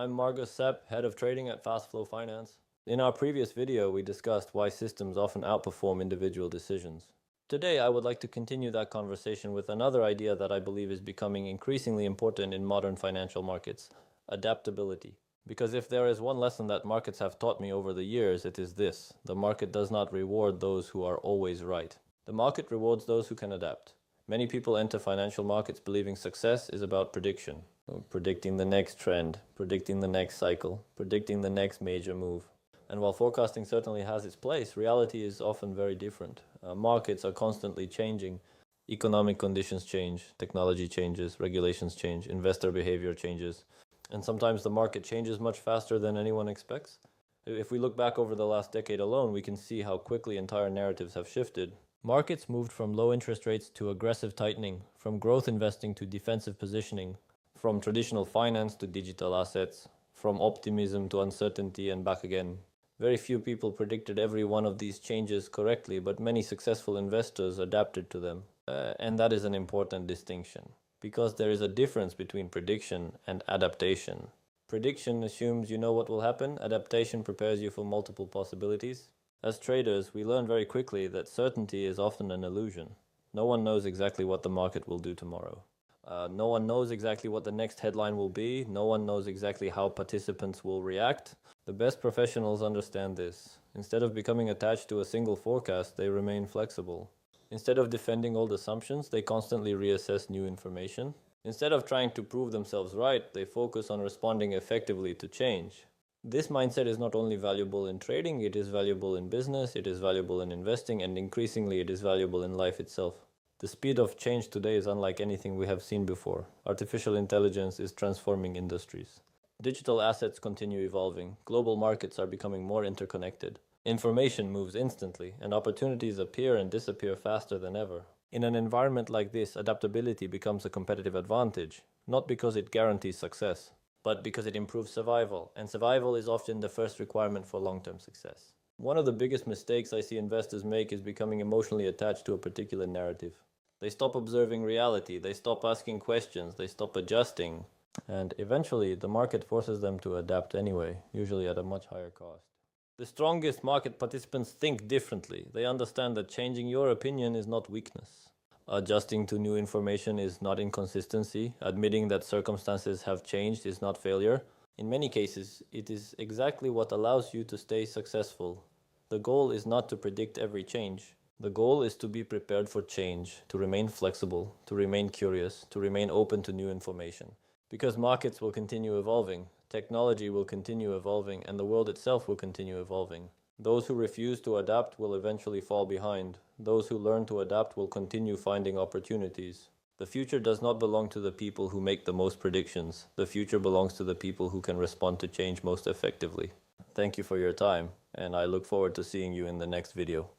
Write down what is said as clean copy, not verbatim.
I'm Margus Sepp, Head of Trading at Fastflow Finance. In our previous video, we discussed why systems often outperform individual decisions. Today, I would like to continue that conversation with another idea that I believe is becoming increasingly important in modern financial markets: adaptability. Because if there is one lesson that markets have taught me over the years, it is this: the market does not reward those who are always right. The market rewards those who can adapt. Many people enter financial markets believing success is about prediction. Predicting the next trend, predicting the next cycle, predicting the next major move. And while forecasting certainly has its place, reality is often very different. Markets are constantly changing. Economic conditions change, technology changes, regulations change, investor behavior changes, and sometimes the market changes much faster than anyone expects. If we look back over the last decade alone, we can see how quickly entire narratives have shifted. Markets moved from low interest rates to aggressive tightening, from growth investing to defensive positioning, from traditional finance to digital assets, from optimism to uncertainty and back again. Very few people predicted every one of these changes correctly, but many successful investors adapted to them. And that is an important distinction, because there is a difference between prediction and adaptation. Prediction assumes you know what will happen. Adaptation prepares you for multiple possibilities. As traders, we learn very quickly that certainty is often an illusion. No one knows exactly what the market will do tomorrow. No one knows exactly what the next headline will be. No one knows exactly how participants will react. The best professionals understand this. Instead of becoming attached to a single forecast, they remain flexible. Instead of defending old assumptions, they constantly reassess new information. Instead of trying to prove themselves right, they focus on responding effectively to change. This mindset is not only valuable in trading, it is valuable in business, it is valuable in investing, and increasingly it is valuable in life itself. The speed of change today is unlike anything we have seen before. Artificial intelligence is transforming industries. Digital assets continue evolving. Global markets are becoming more interconnected. Information moves instantly, and opportunities appear and disappear faster than ever. In an environment like this, adaptability becomes a competitive advantage, not because it guarantees success, but because it improves survival, and survival is often the first requirement for long-term success. One of the biggest mistakes I see investors make is becoming emotionally attached to a particular narrative. They stop observing reality, they stop asking questions, they stop adjusting, and eventually the market forces them to adapt anyway, usually at a much higher cost. The strongest market participants think differently. They understand that changing your opinion is not weakness. Adjusting to new information is not inconsistency. Admitting that circumstances have changed is not failure. In many cases, it is exactly what allows you to stay successful. The goal is not to predict every change. The goal is to be prepared for change, to remain flexible, to remain curious, to remain open to new information. Because markets will continue evolving, technology will continue evolving, and the world itself will continue evolving. Those who refuse to adapt will eventually fall behind. Those who learn to adapt will continue finding opportunities. The future does not belong to the people who make the most predictions. The future belongs to the people who can respond to change most effectively. Thank you for your time, and I look forward to seeing you in the next video.